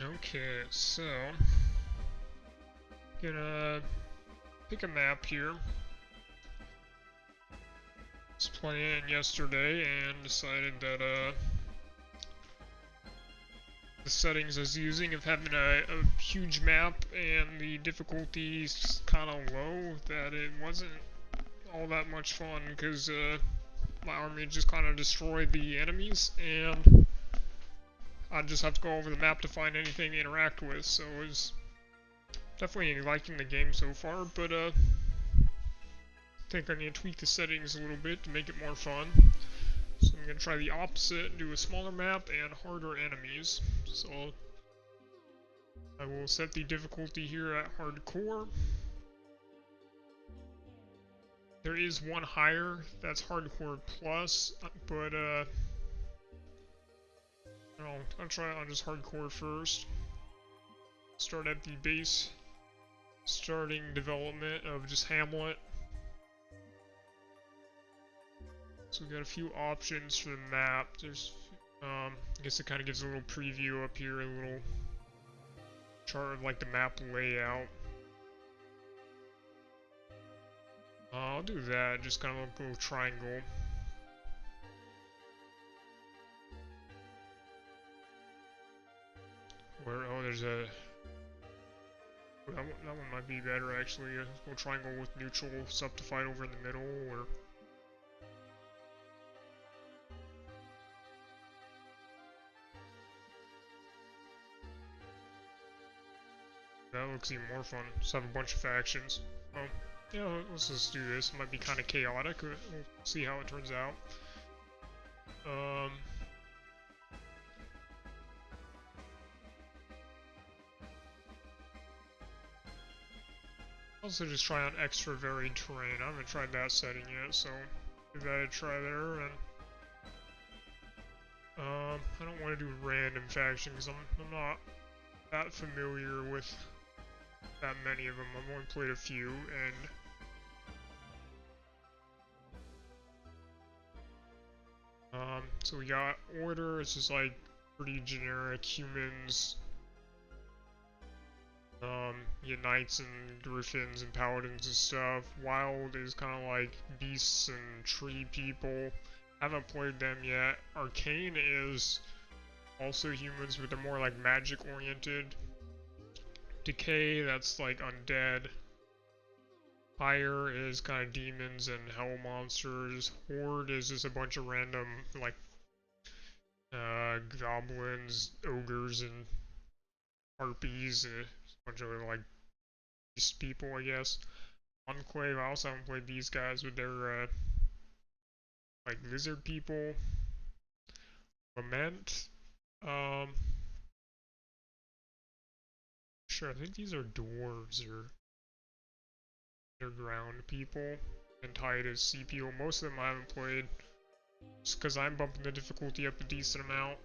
Okay, so gonna pick a map here. Was playing yesterday and decided that the settings I was using of having a huge map and the difficulty's kind of low, that it wasn't all that much fun because my army just kind of destroyed the enemies and I just have to go over the map to find anything to interact with. So it was definitely liking the game so far, but I think I need to tweak the settings a little bit to make it more fun. So I'm going to try the opposite and do a smaller map and harder enemies. So I will set the difficulty here at hardcore. There is one higher, that's hardcore plus, but I'll try on just hardcore first. Start at the base, starting development of just Hamlet. So we got a few options for the map. There's, I guess it kind of gives a little preview up here, a little chart of like the map layout. I'll do that, just kind of like a little triangle. Where, oh, there's a... That one might be better actually, a little triangle with neutral stuff to fight over in the middle, or... That looks even more fun. Just have a bunch of factions. Oh, yeah, let's just do this. It might be kind of chaotic. We'll see how it turns out. Also just try on extra varied terrain. I haven't tried that setting yet, so give that a try there. And I don't want to do random faction because I'm not that familiar with that many of them. I've only played a few, and so we got order. It's just like pretty generic humans. You got knights and griffins and paladins and stuff. Wild is kind of like beasts and tree people. Haven't played them yet. Arcane is also humans, but they're more like magic oriented. Decay, that's like undead. Fire is kind of demons and hell monsters. Horde is just a bunch of random like goblins, ogres, and harpies. A bunch of like beast people, I guess. Enclave, I also haven't played these guys, but they're like lizard people. Lament. Sure, I think these are dwarves or underground people. And tied as sea people. Most of them I haven't played. Just because I'm bumping the difficulty up a decent amount.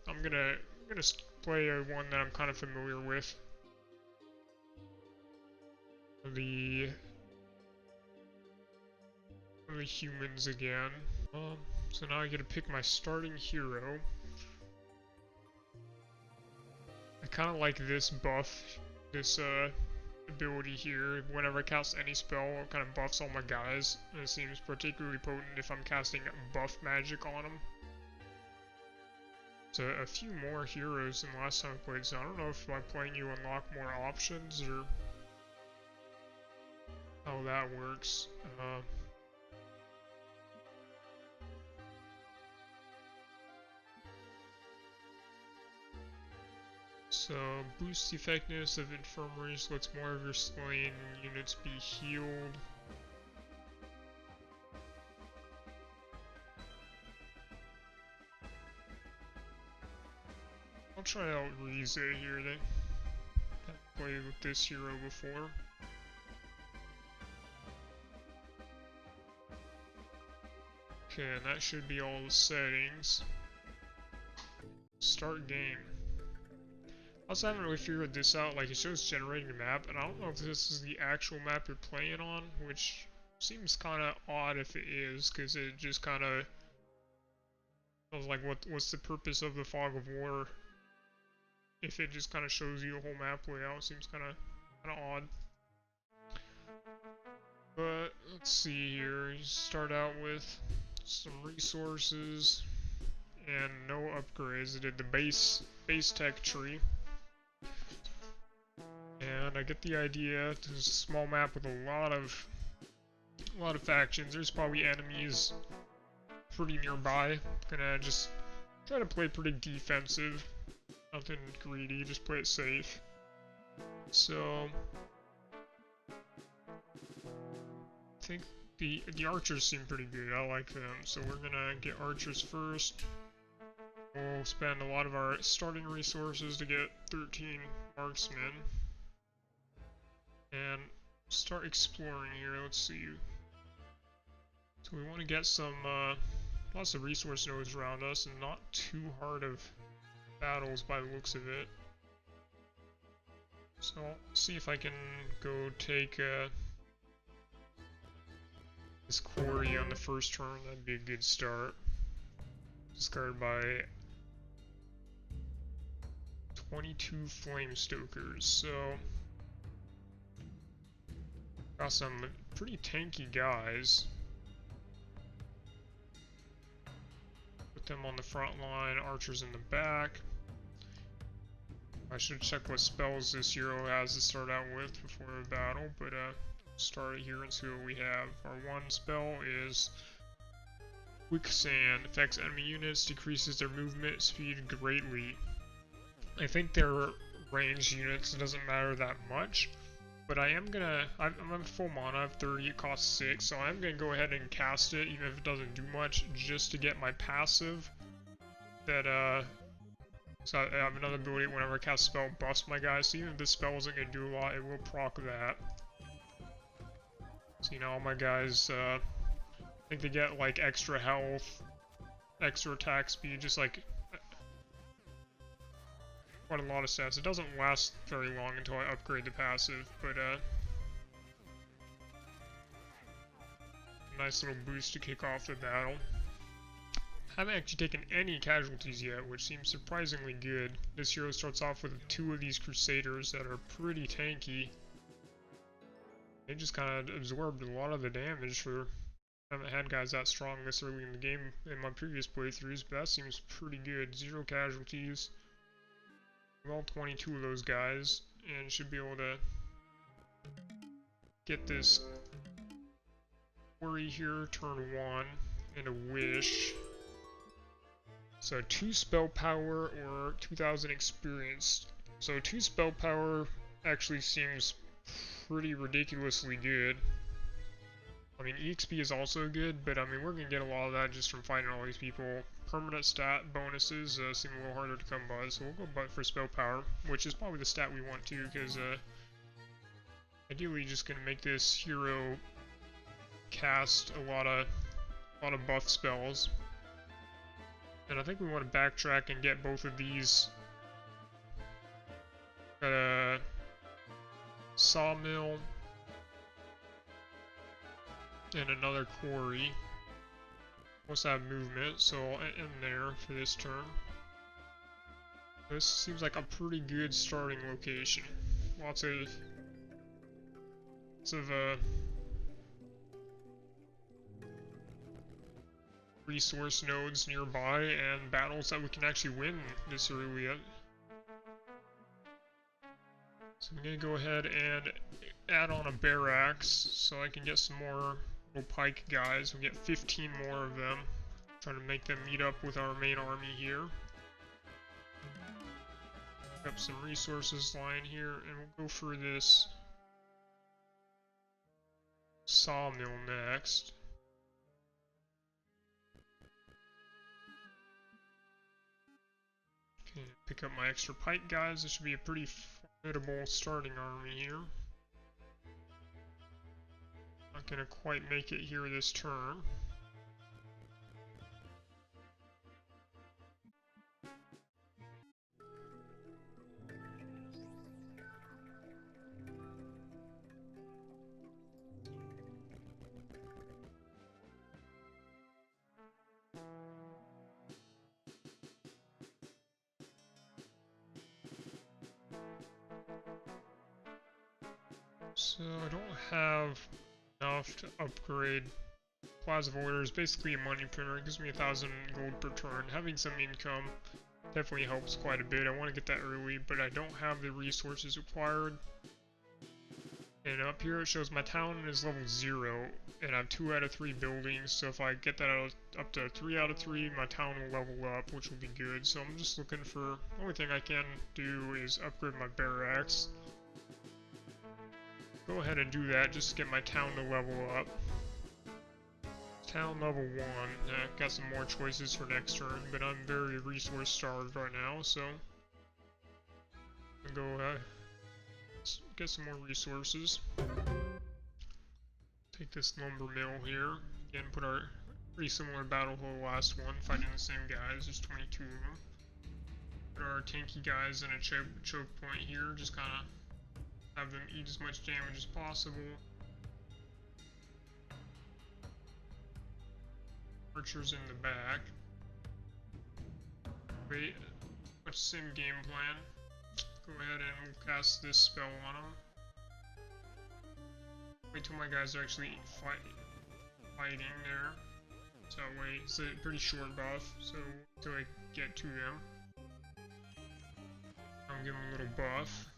I'm gonna play one that I'm kind of familiar with. The humans again. So now I get to pick my starting hero. I kind of like this buff, this ability here. Whenever I cast any spell, it kind of buffs all my guys, and it seems particularly potent if I'm casting buff magic on them. So a few more heroes than last time I played, so I don't know if by playing you unlock more options or how that works. So, boosts the effectiveness of infirmaries, lets more of your slain units be healed. I'll try out Rize here then. I've played with this hero before. Okay, and that should be all the settings. Start game. I also haven't really figured this out, like it shows generating a map, and I don't know if this is the actual map you're playing on, which seems kind of odd if it is, because it just kind of, I was like, what's the purpose of the Fog of War if it just kind of shows you a whole map layout. Seems kind of odd. But let's see here. You start out with some resources and no upgrades. I did the base tech tree. And I get the idea. It's a small map with a lot of factions. There's probably enemies pretty nearby. Gonna just try to play pretty defensive. Nothing greedy, just play it safe. So I think the archers seem pretty good. I like them. So we're gonna get archers first. We'll spend a lot of our starting resources to get 13 marksmen. And start exploring here. Let's see. So we want to get some lots of resource nodes around us and not too hard of battles by the looks of it. So I'll see if I can go take this quarry on the first turn. That'd be a good start. Discarded by 22 flame stokers. So got some pretty tanky guys. Put them on the front line, archers in the back. I should check what spells this hero has to start out with before the battle, but start it here and see what we have. Our one spell is Quicksand. Affects enemy units, decreases their movement speed greatly. I think they're ranged units, it doesn't matter that much. But I'm full mana, I have 30, it costs 6, so I'm gonna go ahead and cast it, even if it doesn't do much, just to get my passive. That, so I have another ability whenever I cast a spell, buffs my guys, so even if this spell isn't gonna do a lot, it will proc that. So, you know, all my guys, I think they get, like, extra health, extra attack speed, just, like, quite a lot of stats. It doesn't last very long until I upgrade the passive, but nice little boost to kick off the battle. Haven't actually taken any casualties yet, which seems surprisingly good. This hero starts off with 2 of these Crusaders that are pretty tanky. They just kind of absorbed a lot of the damage for... I haven't had guys that strong this early in the game in my previous playthroughs, but that seems pretty good. 0 casualties. All 22 of those guys, and should be able to get this worry here, turn 1, and a wish. So 2 spell power or 2000 experience. So 2 spell power actually seems pretty ridiculously good. I mean, EXP is also good, but I mean, we're gonna get a lot of that just from fighting all these people. Permanent stat bonuses seem a little harder to come by, so we'll go for spell power, which is probably the stat we want to, because ideally just gonna make this hero cast a lot of buff spells. And I think we want to backtrack and get both of these. Got a sawmill and another quarry. What's that movement? So I'll end there for this turn. This seems like a pretty good starting location. Lots of resource nodes nearby and battles that we can actually win this early yet. So I'm gonna go ahead and add on a barracks so I can get some more little pike guys. We'll get 15 more of them. Trying to make them meet up with our main army here. Pick up some resources lying here, and we'll go for this sawmill next. Okay, pick up my extra pike guys. This should be a pretty formidable starting army here. Not gonna quite make it here this turn. So I don't have enough to upgrade Plaza Voider. Is basically a money printer. It gives me 1,000 gold per turn. Having some income definitely helps quite a bit. I want to get that early, but I don't have the resources required. And up here it shows my town is level 0, and I have 2 out of 3 buildings, so if I get that up to 3 out of 3, my town will level up, which will be good. So I'm just looking for, the only thing I can do is upgrade my barracks. Go ahead and do that just to get my town to level up. Town level 1, got some more choices for next turn, but I'm very resource starved right now, so I'm gonna go get some more resources. Take this lumber mill here. Again, put our pretty similar battle to the last one, fighting the same guys. There's 22 of them. Put our tanky guys in a choke point here. Just kind of have them eat as much damage as possible. Archers in the back. Wait, much sim game plan. Go ahead and we'll cast this spell on them. Wait till my guys are actually fighting there. So that way, it's a pretty short buff, so until I get to them. I'll give them a little buff.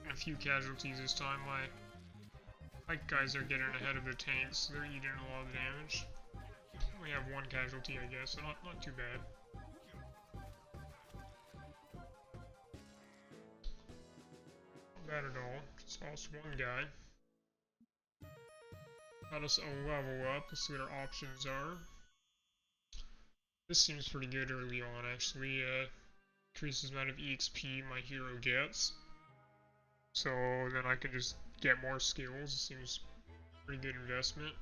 And a few casualties this time. My guys are getting ahead of the tanks, they're eating a lot of damage. We have 1 casualty, I guess, so not too bad. Bad at all. Just lost 1 guy. Got us a level up. Let's see what our options are. This seems pretty good early on, actually. Increases the amount of EXP my hero gets. So then I can just get more skills. It seems pretty good investment.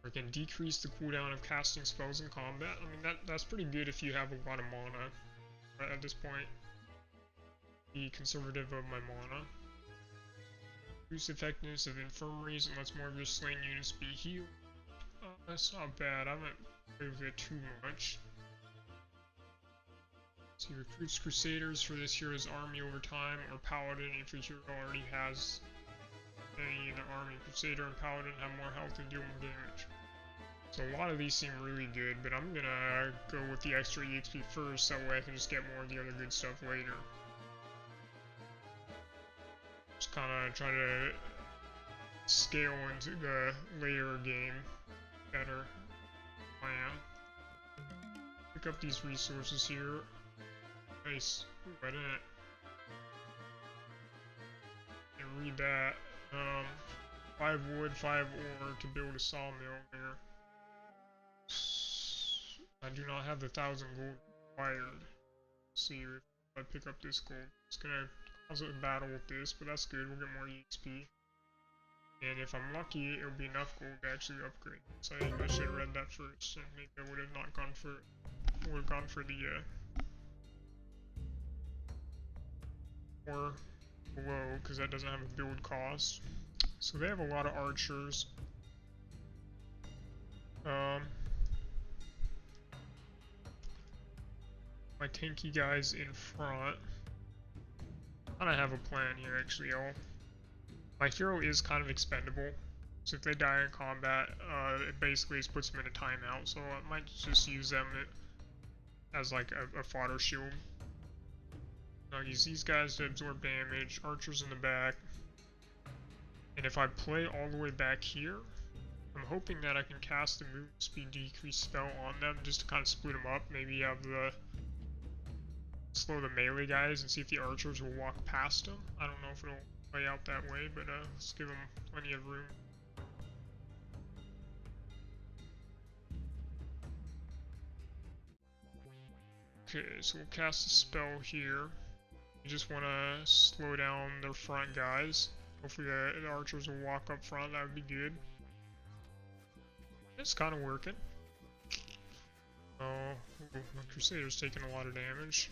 I can decrease the cooldown of casting spells in combat. I mean, that's pretty good if you have a lot of mana. Right at this point. Be conservative of my mana. Boost effectiveness of infirmaries and lets more of your slain units be healed. That's not bad. I haven't played with it too much. So recruits Crusaders for this hero's army over time, or Paladin if your hero already has any in the army. Crusader and Paladin have more health and deal more damage. So a lot of these seem really good, but I'm gonna go with the extra EXP first, that way I can just get more of the other good stuff later. Just kinda try to scale into the later game better. Plan. Pick up these resources here. Nice. Ooh, I didn't read that. 5 wood, 5 ore to build a sawmill here. I do not have the 1,000 gold required. Let's see if I pick up this gold. It's gonna cause a battle with this, but that's good. We'll get more EXP. And if I'm lucky, it'll be enough gold to actually upgrade. So I should have read that first, and maybe I would have not gone for the more below, because that doesn't have a build cost. So they have a lot of archers. My tanky guys in front. I don't have a plan here actually. My hero is kind of expendable, so if they die in combat, it basically just puts them in a timeout. So I might just use them as like a fodder shield. I'll use these guys to absorb damage. Archers in the back, and if I play all the way back here, I'm hoping that I can cast the movement speed decrease spell on them just to kind of split them up. Maybe have the slow the melee guys and see if the archers will walk past them. I don't know if it'll play out that way, but let's give them plenty of room. Okay, so we'll cast a spell here. We just want to slow down their front guys. Hopefully the archers will walk up front, that would be good. It's kind of working. Oh, my Crusader's taking a lot of damage.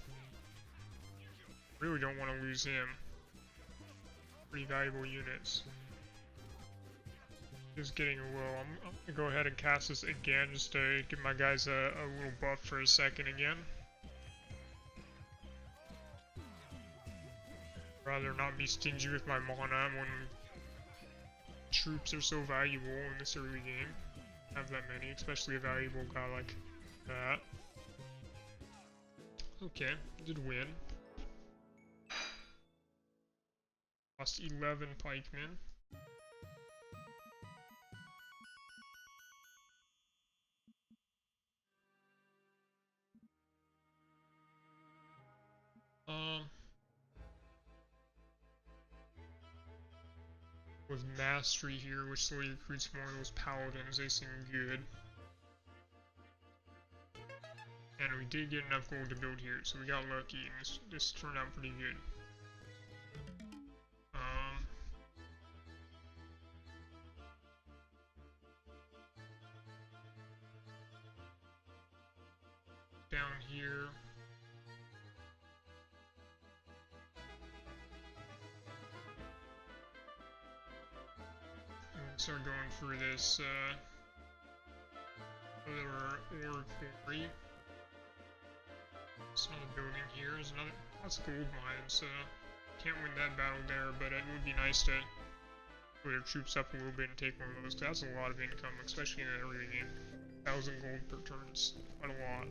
Really don't want to lose him. Pretty valuable units. Just getting low. I'm gonna go ahead and cast this again just to give my guys a little buff for a second again. rather not be stingy with my mana when troops are so valuable in this early game. Have that many, especially a valuable guy like that. Okay, did win. Lost 11 pikemen. With mastery here, which slowly recruits more of those paladins, they seem good. And we did get enough gold to build here, so we got lucky, and this turned out pretty good. Down here. Start going for this other ore quarry. It's another building here. There's another. Lots of gold mines. Can't win that battle there, but it would be nice to put our troops up a little bit and take one of those. That's a lot of income, especially in the early game. 1,000 gold per turn. It's quite a lot.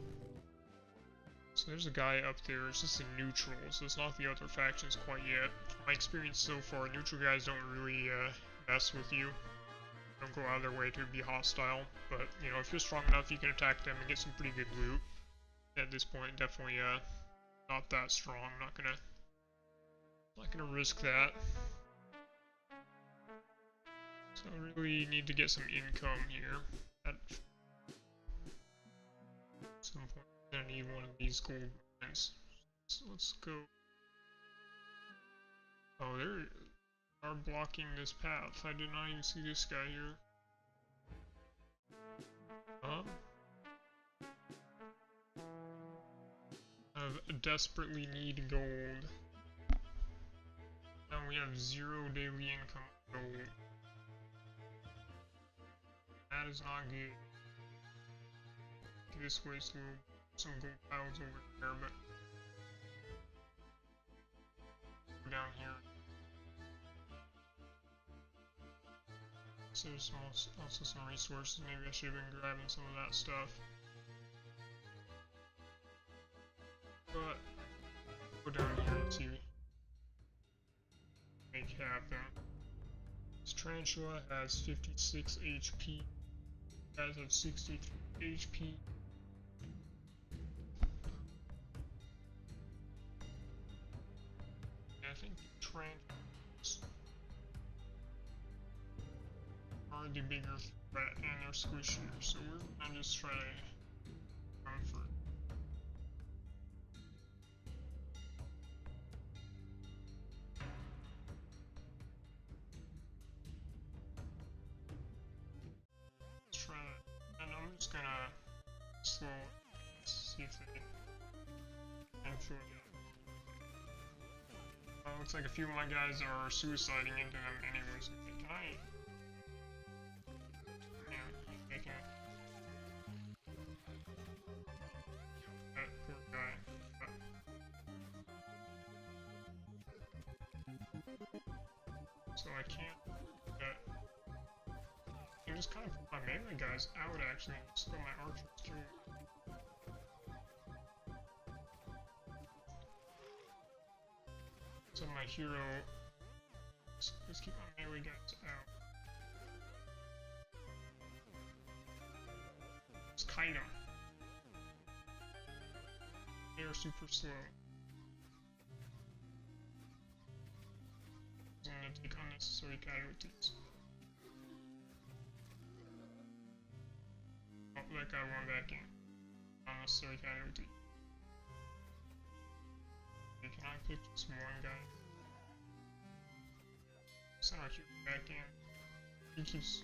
So there's a guy up there. It's just a neutral, so it's not the other factions quite yet. From my experience so far, neutral guys don't really mess with you. Don't go out of their way to be hostile, but you know, if you're strong enough, you can attack them and get some pretty good loot. At this point, definitely not that strong. Not gonna risk that. So I really need to get some income here. At some point, I'm gonna need one of these gold mines. So let's go. Oh, there. Are blocking this path. I did not even see this guy here. I desperately need gold. Now we have 0 daily income gold. That is not good. This way, so some gold piles over there, but down here. So there's also some resources. Maybe I should have been grabbing some of that stuff. But go down here to make happen. This tarantula has 56 HP. Guys have 63 HP. Yeah, I think the tarantulas are the bigger threat and they're squishier, so we're gonna just try to run for it. Let's try that, and I'm just gonna slow it, see if they actually looks like a few of my guys are suiciding into them anyways. Can I? That poor guy. So I can't. I just kind of put my melee guys out actually, and just let my archers too. So my hero. Let's keep my melee guys out. Let's kite them. They are super slow. I'm gonna take unnecessary casualties. Oh, that guy won back in. Unnecessary casualty. Okay, can I pick just one guy? Send our hero back in. He keeps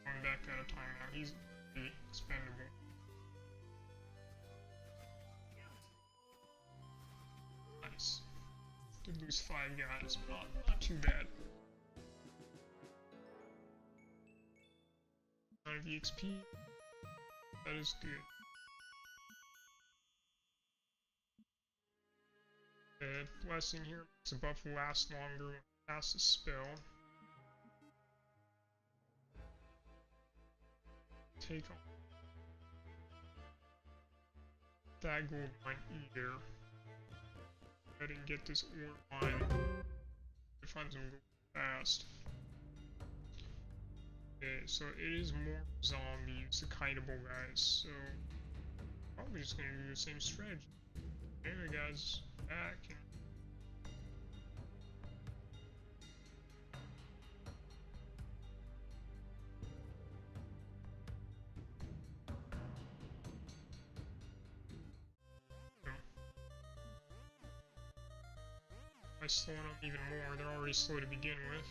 going back out of time now. He's pretty expendable. Nice. Did lose 5 guys, but not too bad. 9 EXP. That is good. Blessing here makes a buff last longer when it casts a spell. Take on that gold mine either. Go ahead and get this ore mine. Find some gold fast. Okay, so it is more zombies, the kiteable guys, so probably just gonna do the same strategy. Anyway guys, back and by slowing them even more, they're already slow to begin with.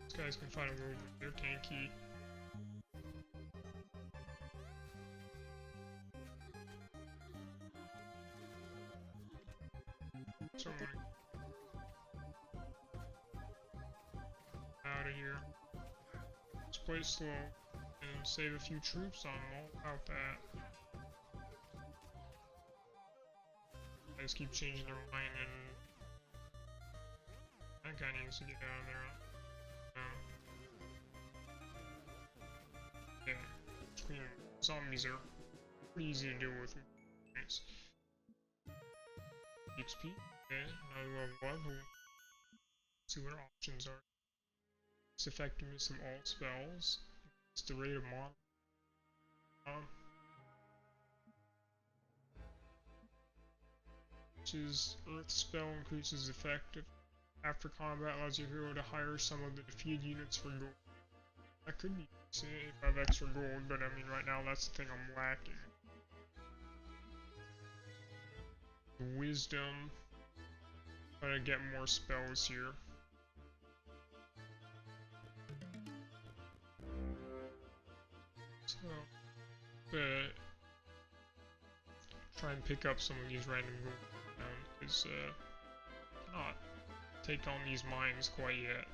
These guys can fight a little bit, they're tanky. So I'm gonna out of here. Let's play slow and save a few troops on them, all about that. I just keep changing their mind and that guy needs to get out of there. Yeah, zombies are pretty easy to deal with. Nice. XP, okay, now level. See what our options are. It's effectiveness of all spells. It's the rate of mon. Which is Earth spell increases effective. After combat allows your hero to hire some of the defeated units for gold. That could be decent if I have extra gold, but I mean right now that's the thing I'm lacking. Wisdom. Try to get more spells here. So, try and pick up some of these random gold because cannot take on these mines quite yet.